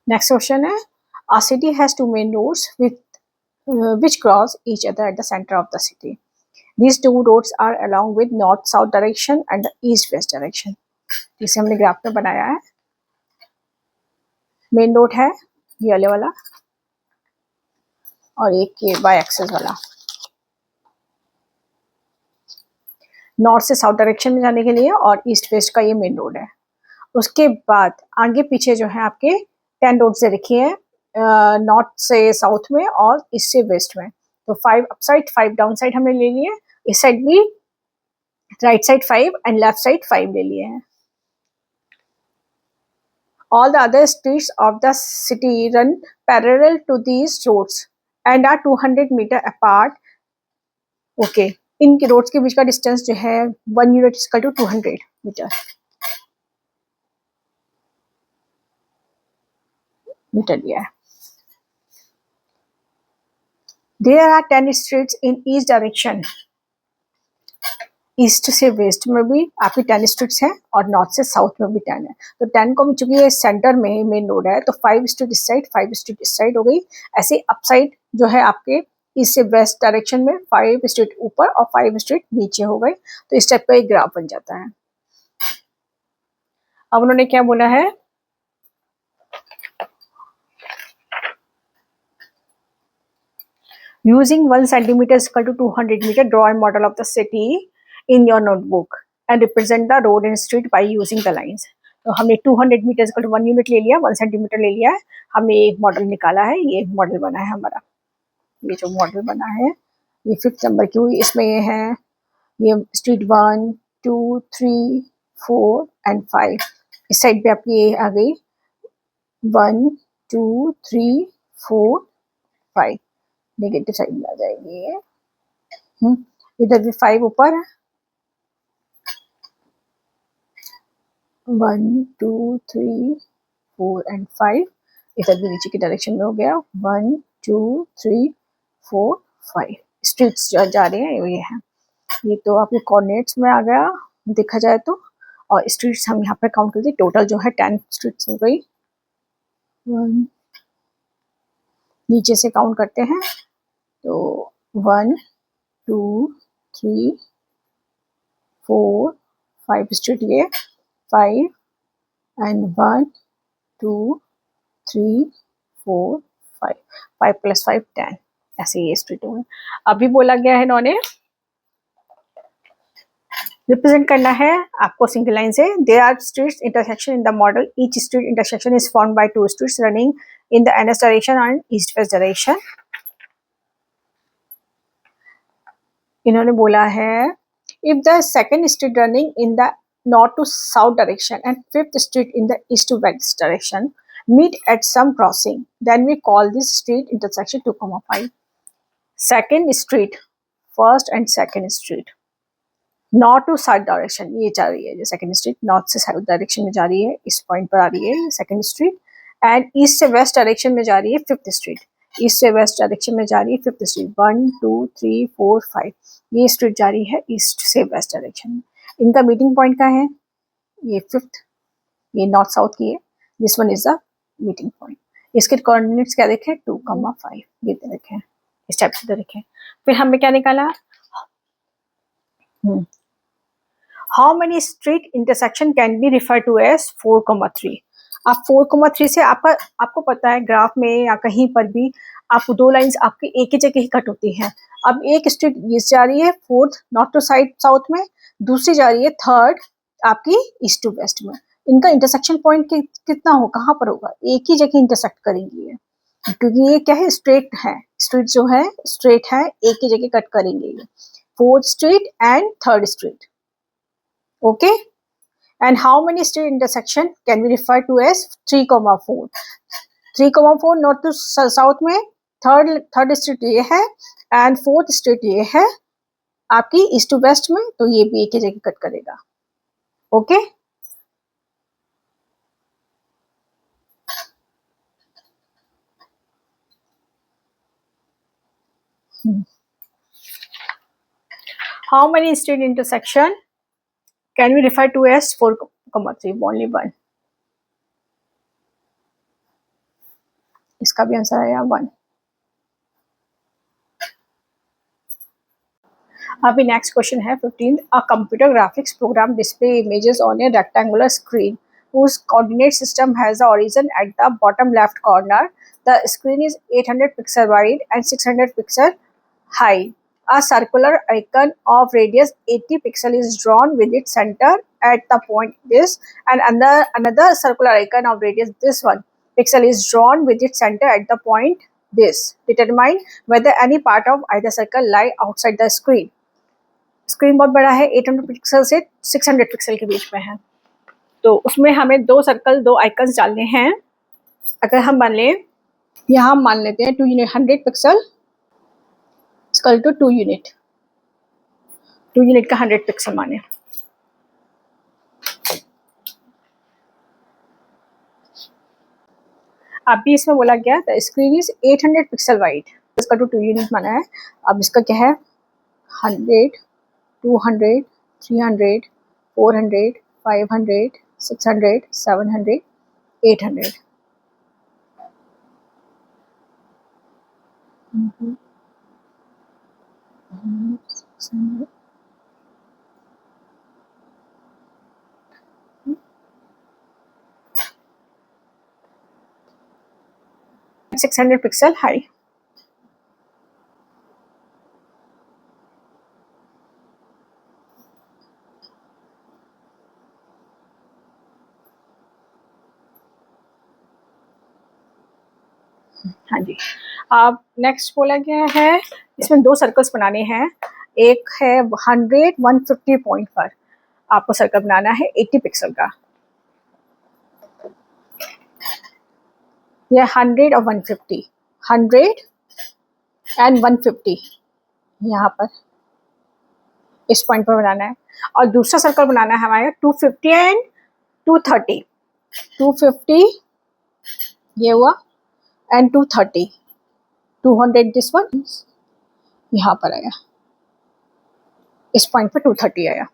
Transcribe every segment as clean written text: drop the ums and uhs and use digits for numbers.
Next question है, a city has two main roads which cross each other at the center of the city. These two roads are along with north-south direction and the east-west direction. जिसे हमने graph में बनाया है. Main road है ये वाले वाला और एक ये वाई एक्सेस वाला. नॉर्थ से साउथ डायरेक्शन में जाने के लिए और ईस्ट वेस्ट का ये मेन रोड है. उसके बाद आगे पीछे जो है आपके 10 रोड से लिखी है, नॉर्थ से साउथ में और ईस्ट से वेस्ट में. तो 5 अप साइड 5 डाउन साइड हमने ले लिए. इस साइड भी right side 5 and left side 5 ले लिए हैं. All the other streets of the city run parallel to these roads and are 200 meter apart. Okay, इनके रोड्स के बीच का डिस्टेंस जो है 1 यूनिट इक्वल टू 200 मीटर दिया है. There are 10 streets in each direction. East से वेस्ट में भी आपकी 10 स्ट्रीट्स हैं और नॉर्थ से साउथ में भी 10 है. तो 10 को चूंकि ये सेंटर में मेन रोड है तो 5 स्ट्रीट इस साइड 5 स्ट्रीट इस साइड हो गई. ऐसे अप साइड जो है आपके ईस्ट से वेस्ट डायरेक्शन में 5 स्ट्रीट ऊपर और 5 स्ट्रीट नीचे हो गए. तो इस टाइप का एक ग्राफ बन जाता है. अब उन्होंने क्या बोला है, using 1 centimetre equal to 200 metre draw a model of the city in your notebook and represent the road and street by using the lines. तो हमने 200 मीटर को 1 यूनिट ले लिया, 1 सेंटीमीटर ले लिया है. हमने एक मॉडल निकाला है. ये एक मॉडल बना है हमारा. ये जो मॉडल बना है ये 5th नंबर की हुई. इसमें ये है, ये स्ट्रीट 1 2 3 4 एंड 5. इस साइड पे आपकी ये आ गई 1 2 3 4 5. नेगेटिव साइड में आ जाएगी ये. इधर भी 5 ऊपर है. 1 2 3 4 एंड 5. इधर भी नीचे की डायरेक्शन में हो गया 1 2 3 4 5. स्ट्रीट्स जा रहे हैं ये है. ये तो आपके कोऑर्डिनेट्स में आ गया देखा जाए तो. और स्ट्रीट्स हम यहाँ पे काउंट करते हैं. टोटल जो है 10 स्ट्रीट्स हो गई. 1 नीचे से काउंट करते हैं तो 1 2 3 4 5 स्ट्रीट ये 5 and 1 2 3 4 5 5 plus 5 10. ऐसे ये स्ट्रीट हो. अभी बोला गया है इन्होंने रिप्रेजेंट करना है आपको सिंगल लाइन से. There are streets intersection in the model. Each street intersection is formed by 2 streets running in the NS direction and east west direction. इन्होंने बोला है if the second street running in the north to south direction and 5th street in the east to west direction meet at some crossing, then we call this street intersection 2,5. second street, first and second street north to south direction ये जा रही है. जो second street north से south direction में जा रही है, इस पॉइंट पर आ रही है सेकंड स्ट्रीट. एंड ईस्ट से वेस्ट डायरेक्शन में जा रही है 5th स्ट्रीट. ईस्ट से वेस्ट डायरेक्शन में जा रही है 5th स्ट्रीट. 1 2 3 4 5 ये स्ट्रीट जा रही है ईस्ट से वेस्ट डायरेक्शन में. इनका मीटिंग पॉइंट का है ये 5th. ये नॉर्थ साउथ की है. This one is the meeting point. इसके कोऑर्डिनेट्स क्या देखे 2,5 ये देखे इस टाइप से देखे. फिर हमें क्या निकाला, how many street intersection can be refer to as 4,3. आप 4,3 से आपको पता है ग्राफ में या कहीं पर भी आपको 2 लाइंस आपकी एक ही जगह ही कट होती हैं. अब एक स्ट्रीट ये जा रही है 4th नॉर्थ टू साउथ में, दूसरी जा रही है 3rd आपकी ईस्ट टू वेस्ट में. इनका इंटरसेक्शन पॉइंट कितना हो, कहाँ पर होगा, एक ही जगह इंटरसेक्ट करेंगी ये. क्योंकि ये क्या है स्ट्रेट है. स्ट्रीट जो है स्ट्रेट है, एक ही जगह कट करेंगे ये 4th street and 3rd street. Okay. And how many street intersection can be refer to as 3,4. 3,4 north to south में. थर्ड स्ट्रीट ये है एंड 4th स्ट्रीट ये है आपकी ईस्ट टू वेस्ट में. तो ये भी एक ही जगह कट करेगा. Okay. How many street intersection can we refer to as 4,3? Only one. इसका भी आंसर आया 1। अभी नेक्स्ट क्वेश्चन है 15। A computer graphics program display images on a rectangular screen whose coordinate system has the origin at the bottom left corner. The screen is 800 pixel wide and 600 pixel high. A circular icon of radius 80 pixel is drawn with its center at the point this, and another circular icon of radius this one pixel is drawn with its center at the point this. Determine whether any part of either circle lie outside the screen. Screen बहुत बड़ा है, 800 pixel से 600 pixel के बीच में है, तो उसमें हमें दो सर्कल, दो आइकन्स डालने हैं। अगर हम मान लें, यहाँ हम मान लेते हैं 2 unit 100 pixel equal to 2 unit, 2 unit का 100 पिक्सल माने। अभी इसमें बोला गया the screen is 800 pixel wide, इसका टू 2 यूनिट माना है। अब इसका क्या है, 100, 200, 300, 400, 500, 600, 700, 800। Six 600 pixel high. हाँ जी। अब नेक्स्ट बोला गया है, इसमें दो सर्कल्स बनाने हैं। एक है 100, 150 पॉइंट पर आपको सर्कल बनाना है 80 पिक्सल का। यह 100 और 150, 100 एंड 150 यहाँ पर इस पॉइंट पर बनाना है। और दूसरा सर्कल बनाना है हमारे 250 एंड 230, 250 ये हुआ एंड 230, 200 दिस वन यहाँ पर आया, इस पॉइंट पर 230 आया,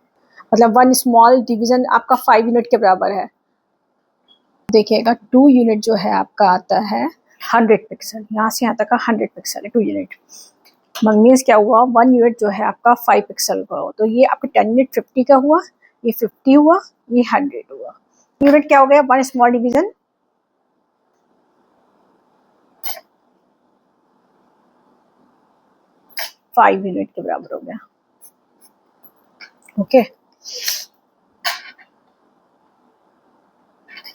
मतलब वन स्मॉल डिवीजन आपका 5 यूनिट के बराबर है। देखिएगा 2 यूनिट जो है आपका आता है 100 पिक्सल, यहाँ से यहाँ तक का 100 पिक्सल है 2 यूनिट। मीन्स क्या हुआ, 1 यूनिट जो है आपका 5 पिक्सल का हो, तो ये आपका 10 यूनिट 50 का हुआ, ये 50 हुआ, ये 100 हुआ। यूनिट क्या हो गया, one small division, five unit के बराबर हो गया। ओके,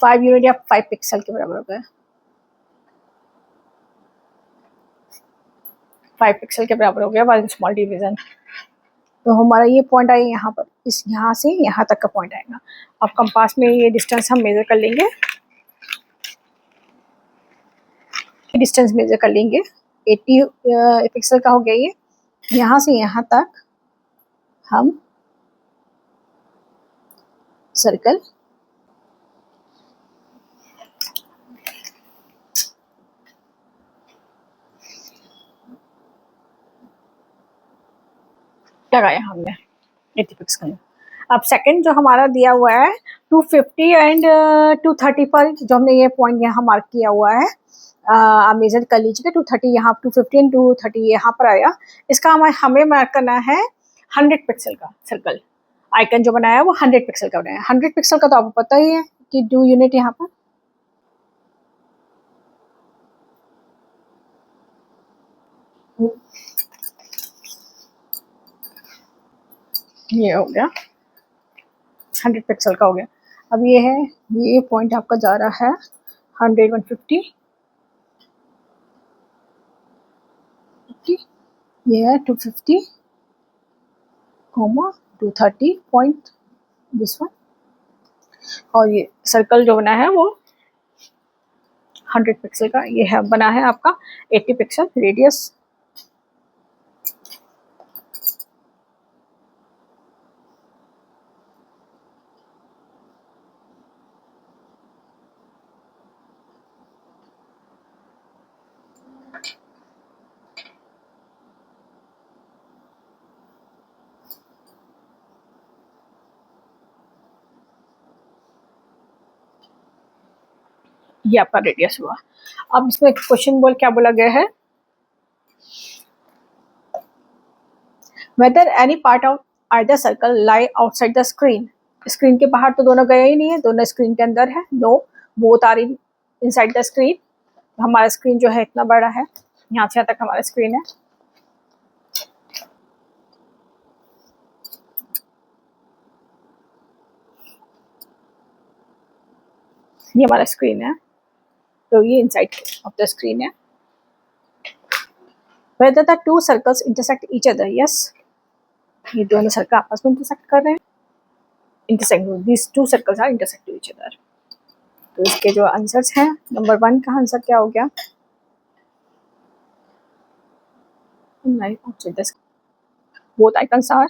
5 यूनिट या 5 पिक्सल के बराबर हो गया, 5 पिक्सल के बराबर हो गया वन स्मॉल डिवीजन। तो हमारा ये पॉइंट आएगा यहाँ पर, इस यहाँ से यहाँ तक का पॉइंट आएगा। अब कंपास में ये डिस्टेंस हम मेजर कर लेंगे, डिस्टेंस मेजर कर लेंगे, 80 पिक्सल का हो गया ये। यहाँ से यहाँ तक हम सर्कल लगाया हमने 80 पिक्सल। अब सेकंड जो हमारा दिया हुआ है 250 एंड 230 पर, जो हमने ये पॉइंट यहाँ मार्क किया हुआ है, आप मेजर कर लीजिए 230, यहाँ 250 एंड 230 यहाँ पर आया। इसका हमें मार्क करना है 100 पिक्सल का सर्कल। आइकन जो बनाया है वो 100 पिक्सल का बनाया है। 100 पिक्सल का तो आपको पता ही है कि 2 यूनिट यहाँ पर, ये हो गया 100 पिक्सल का हो गया। अब ये है, ये पॉइंट आपका जा रहा है 100, 150, ये है 250, 230 पॉइंट दिस वन, और ये सर्कल जो बना है वो 100 पिक्सल का ये है, बना है आपका 80 पिक्सल रेडियस। ये आपका रेडियस हुआ। अब इसमें क्वेश्चन बोल क्या बोला गया है, whether any part of either circle lie outside the screen. Screen के बाहर तो दोनों गए ही नहीं है, दोनों स्क्रीन के अंदर है। No, both are in inside the screen. हमारा स्क्रीन जो है इतना बड़ा है, यहाँ से यहाँ तक हमारा स्क्रीन है। ये हमारा स्क्रीन है, तो ये इनसाइड ऑफ द स्क्रीन है। Whether the two circles intersect each other, yes, ये दोनों सर्कल आपस में इंटरसेक्ट कर रहे हैं। intersect, these two circles are intersect to each other। तो इसके जो आंसर्स हैं, नंबर 1 का आंसर क्या हो गया, both icons are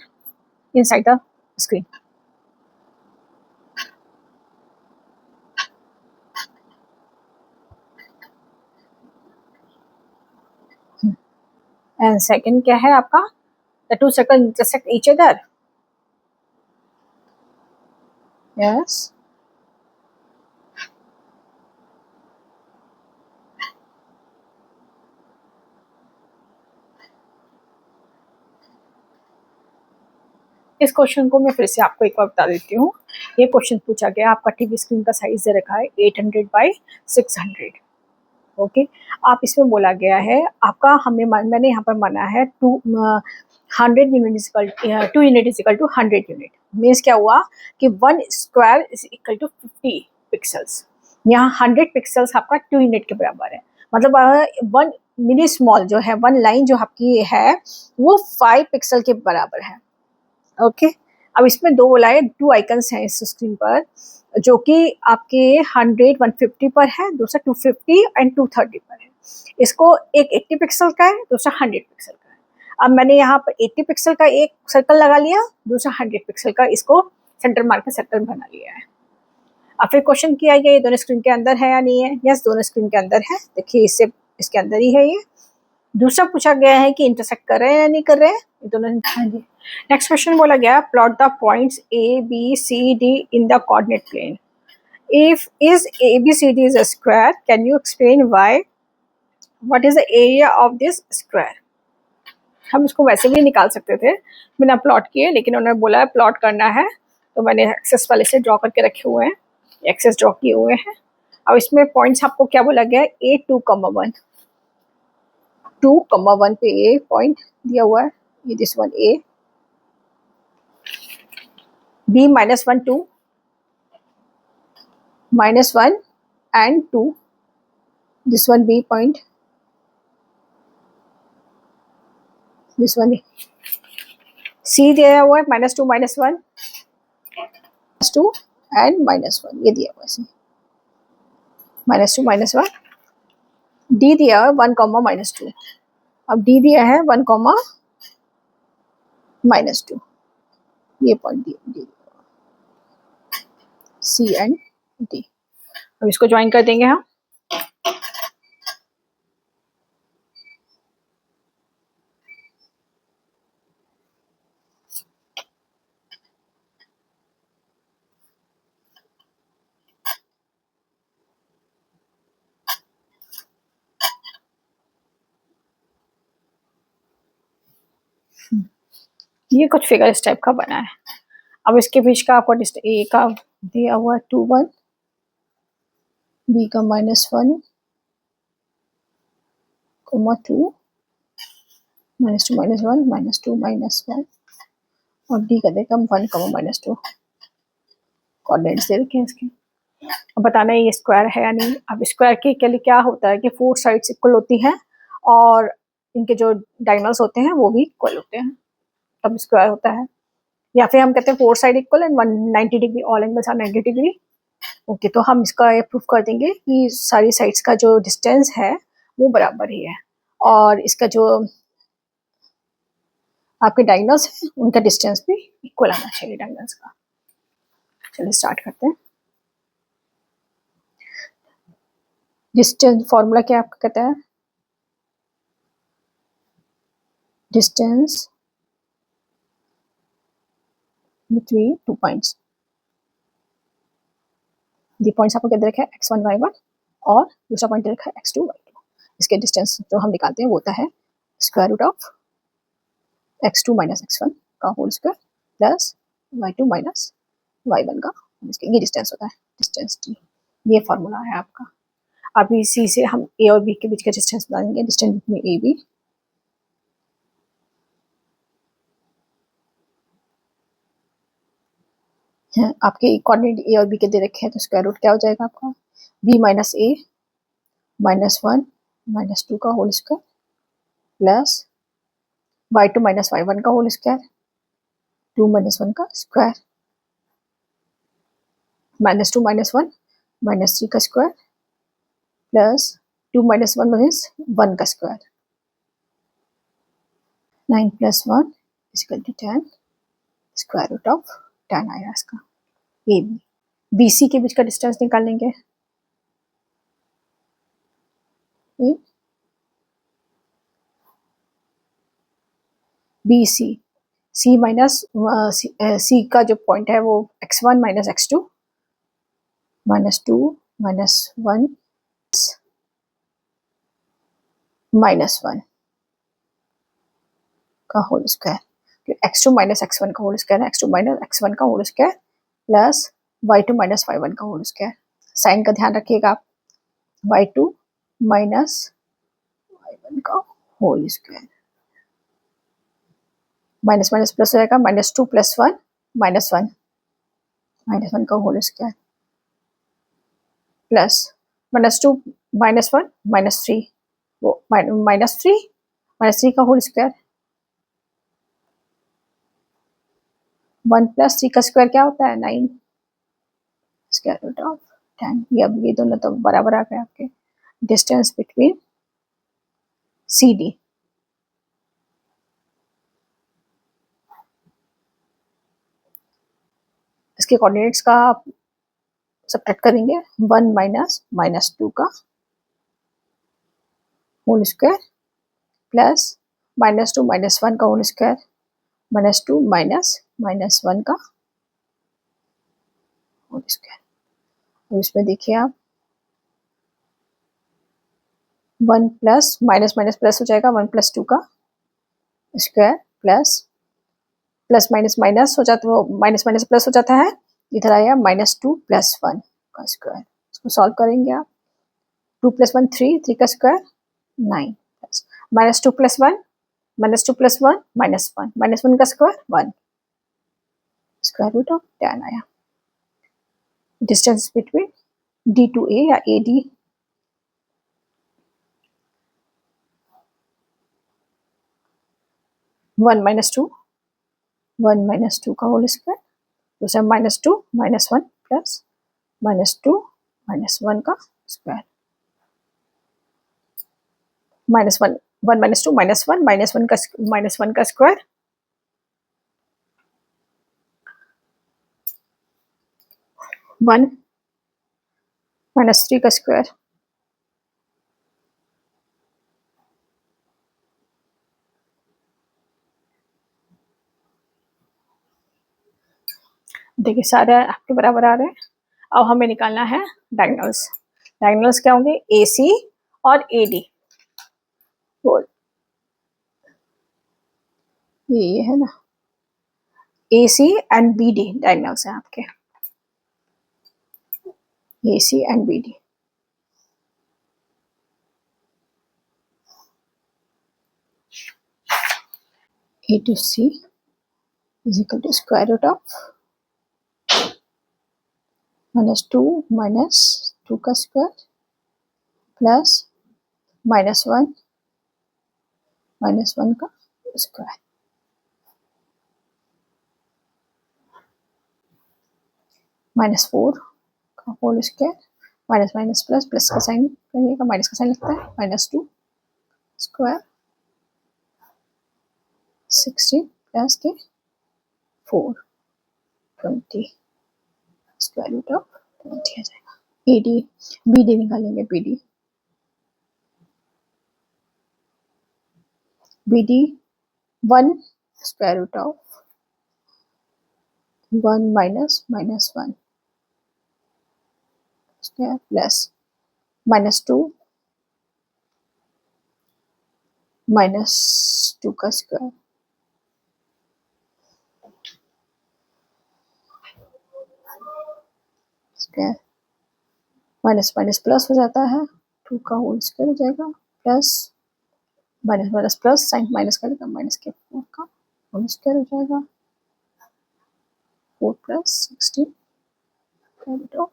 inside the screen। And second क्या है आपका, the two circles intersect each other, yes। इस क्वेश्चन को मैं फिर से आपको एक बार बता देती हूँ। ये क्वेश्चन पूछा गया, आपका टीवी स्क्रीन का साइज दे रखा है 800 बाई 600। ओके, आप इसमें बोला गया है आपका, मैंने यहाँ पर माना है 100 unit is equal 2 unit is equal to 100 unit. Means क्या हुआ कि 1 square is equal to 50 pixels. यहाँ 100 पिक्सल्स आपका 2 यूनिट के बराबर है। मतलब 1 मिनी स्मॉल जो है, 1 लाइन जो आपकी है वो 5 पिक्सल के बराबर है। ओके, अब इसमें दो बोला है, 2 आइकन्स हैं इस स्क्रीन पर, जो कि आपके 100 150 पर है, दूसरा 250 एंड 230 पर है। इसको एक 80 पिक्सल का है, दूसरा 100 पिक्सल का है। अब मैंने यहाँ पर 80 पिक्सल का एक सर्कल लगा लिया, दूसरा 100 पिक्सल का इसको सेंटर मार के सर्कल बना लिया है। अब फिर क्वेश्चन किया गया ये दोनों स्क्रीन के अंदर है या नहीं है। यस, दोनों स्क्रीन के अंदर है। देखिए इसके अंदर ही है ये। दूसरा पूछा गया है कि इंटरसेक्ट कर रहे हैं या नहीं कर रहे हैं, ये दोनों। नेक्स्ट क्वेश्चन बोला गया, plot the points A B C D in the coordinate plane. If is A B C D is a square, can you explain why, what is the area of this square. हम इसको वैसे भी निकाल सकते थे बिना plot किए, लेकिन उन्होंने बोला प्लॉट करना है, तो मैंने एक्सेस वाले से ड्रॉ करके रखे हुए हैं, एक्सेस ड्रॉ किए हुए हैं। अब इसमें पॉइंट्स आपको क्या बोला गया है, A2,1 2,1 पे ए पॉइंट दिया हुआ है, ये this one A, B -1 2 -1 and 2, this one B point, this one C दिया हुआ है -2 -1 2 and -1, ये दिया हुआ है -2 -1। D दिया है 1, -2। अब D दिया है 1, -2, ये पॉइंट दिया C एंड D। अब इसको ज्वाइन कर देंगे हम। ये कुछ फिगर इस टाइप का बना है। अब इसके बीच का आपको ए का दिया हुआ 2 1, बी का -1, -2 -2 -1 -2 -1, और डी का देगा 1, -2। कोऑर्डिनेट्स दे रखे हैं इसके। अब बताना है ये स्क्वायर है या नहीं। अब स्क्वायर के लिए क्या होता है कि 4 साइड्स इक्वल होती हैं और इनके जो डायगोनल्स होते हैं वो भी इक्वल होते हैं, तब स्क्वायर होता है। या फिर हम कहते हैं 4 side equal and 190 degree, all angles are 90 degree. Okay, तो हम इसका ये प्रूफ कर देंगे कि सारी साइड्स का जो डिस्टेंस है वो बराबर ही है, और इसका जो आपके डायगोनल्स है उनका डिस्टेंस भी इक्वल आना चाहिए डायगोनल्स का। चलिए स्टार्ट करते हैं। डिस्टेंस फॉर्मूला क्या आपका कहता है, distance between 2 points. The points आपको क्या दे रखा है, x1 y1 और दूसरा पॉइंट रखा है x2 y2। इसके डिस्टेंस जो हम निकालते हैं वो होता है square root of x2 minus x1 का whole square plus y2 minus y1 का, ये डिस्टेंस होता है, डिस्टेंस डी। ये फॉर्मूला है आपका। अब इसी से हम ए और बी के बीच का डिस्टेंस बताएंगे, डिस्टेंस बिटवीन ए बी। आपके कोऑर्डिनेट ए और बी के दे रखे हैं, तो स्क्वायर रूट क्या हो जाएगा आपका, बी माइनस ए माइनस 1 माइनस 2 का whole square plus y2 minus y1 का होल स्क्वायर, 2 माइनस 1 का स्क्वायर, माइनस 2 माइनस 1 माइनस 3 का स्क्वायर प्लस 2 माइनस 1 माइनस 1 का square, 9 plus 1 equal to 10, square root of 10 आया इसका। ए बी, बी सी के बीच का distance निकालेंगे। बी सी, सी minus सी का जो पॉइंट है वो x1 minus x2 minus 2 minus 1 minus 1 का whole square, x2 minus x1 का होल स्क्वायर है, x2 माइनस x1 का whole square plus y2 minus y1 का होल स्क्वायर। साइन का ध्यान रखिएगा आप, y2 माइनस y1 का whole square, minus minus plus हो जाएगा, माइनस 2 प्लस 1 माइनस 1 माइनस 1 का whole square plus minus 2 minus 1 minus 3, वो माइनस 3 का होल स्क्वायर, 1 प्लस 3 का स्क्वायर क्या होता है 9, स्क्वायर रूट ऑफ 10। ये अब ये दोनों तो बराबर आ गए आपके। डिस्टेंस बिटवीन सी डी, इसके कोऑर्डिनेट्स का आप सबट्रैक्ट करेंगे, 1 माइनस माइनस 2 का whole square plus minus 2 minus 1 का whole square minus 2 minus minus 1 का होल स्क्वायर। तो इसमें देखिए आप 1 प्लस माइनस माइनस प्लस हो जाएगा, 1 प्लस 2 का square plus plus minus minus हो जाता है, वो माइनस माइनस प्लस हो जाता है, इधर आया माइनस 2 प्लस 1 का स्क्वायर। इसको सॉल्व करेंगे आप, 2 प्लस 1 3 का square 9 plus minus 2 plus 1 minus 2 plus 1 minus 1 का स्क्वायर 1, स्क्वायर रूट ऑफ 10 आया। डिस्टेंस बिटवीन डी टू ए या A D, one minus two का होल स्क्वायर, दूसरा minus 2 minus 1 plus minus 2 minus 1 का स्क्वायर, माइनस 1 1 माइनस 2 माइनस 1 का square, 1 minus 3 का square, देखिए सारे आपके बराबर आ रहे हैं। अब हमें निकालना है डायगोनल्स। डायगोनल्स क्या होंगे, ए सी और ए डी, ये है ना, A C and B D diagonals हैं आपके, A C and B D. A to C is equal to square root of minus 2 का स्क्वायर प्लस माइनस 1 का स्क्वायर, माइनस 4 का whole square, minus minus plus, plus का sign करिएगा, minus का sign लगता है, माइनस 2 स्क्वायर 16 प्लस के 4 20, square root of 20 आ जाएगा। ए डी बी डी निकालेंगे, B D 1 square root of 1 minus minus 1 square plus -2 -2 का square square minus minus plus हो जाता है, 2 का होल स्क्वायर हो जाएगा, plus minus minus plus, sign minus करेगा, माइनस के 4 का होल स्क्वायर हो जाएगा, 4 + 16 20.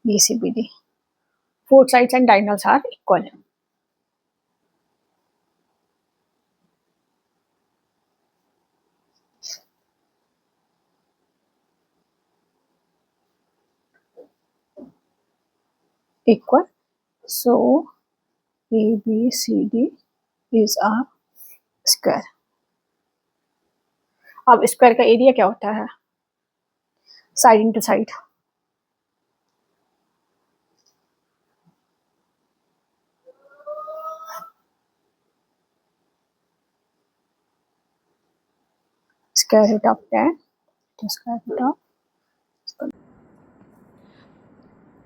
BCBD. Both sides and diagonals are equal. Equal. So ABCD is a square. अब स्क्वायर का एरिया क्या होता है? Side into side. Square root of 10 तो स्क्वायर रूट ऑफ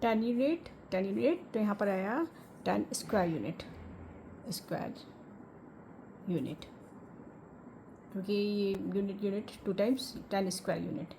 10 यूनिट तो यहाँ पर आया 10 स्क्वायर यूनिट क्योंकि ये यूनिट 2 टाइम्स 10 स्क्वायर यूनिट.